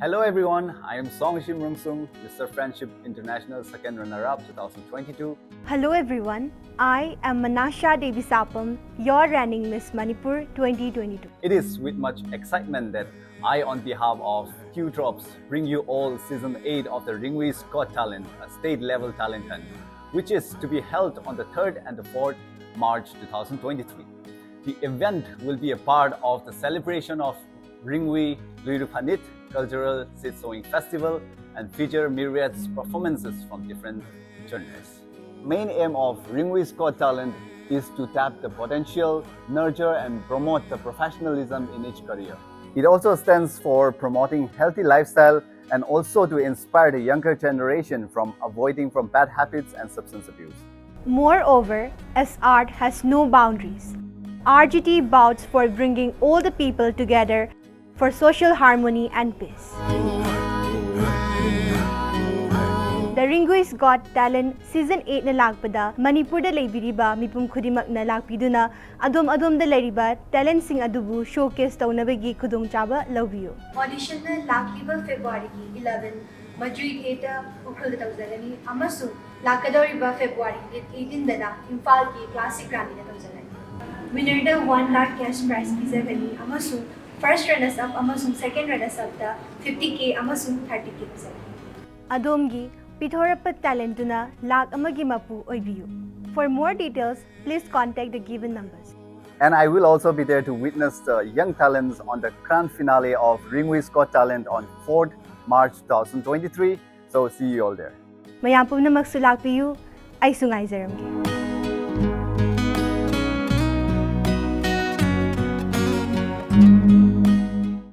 Hello everyone, I am Songashim Rungsung, Mr. Friendship International Second Runner-Up 2022. Hello everyone, I am Manasha Devi Sapam, your Reigning Miss Manipur 2022. It is with much excitement that I, on behalf of Dewdrops, bring you all Season 8 of the Ringui's Got Talent, a state-level talent hunt, which is to be held on the 3rd and the 4th March 2023. The event will be a part of the celebration of Ringui Luirupanit Cultural Seed Sowing Festival and feature myriad performances from different genres. Main aim of Ringui's Got Talent is to tap the potential, nurture and promote the professionalism in each career. It also stands for promoting healthy lifestyle and also to inspire the younger generation from avoiding from bad habits and substance abuse. Moreover, as art has no boundaries, RGT vouches for bringing all the people together for social harmony and peace. The Ringui's Got Talent Season 8 na lagpada Manipur da leibiriba mipum khudimak na lagpiduna adom da leiriba talent sing adubu showcase taunabagi khudongchaba lawbiyo. Audition na lagliba February 11 Mazui Theatre Ukhrul tawzalani amasu lakadoriba February 18 dana Imphal ki classic Grande na tawzalani. Winner da 1 lakh cash prize pizagani amasu first runners up amasung second runners up da 50k amasung 30k tawzalani. Adomgi Pithorapa talentuna lag amagi mapu oibiyu. For more details, please contact the given numbers. And I will also be there to witness the young talents on the grand finale of Ringui's Got Talent on 4th March 2023. So see you all there. Mayam pumna magsulakpiyu ay sungay zaramgi.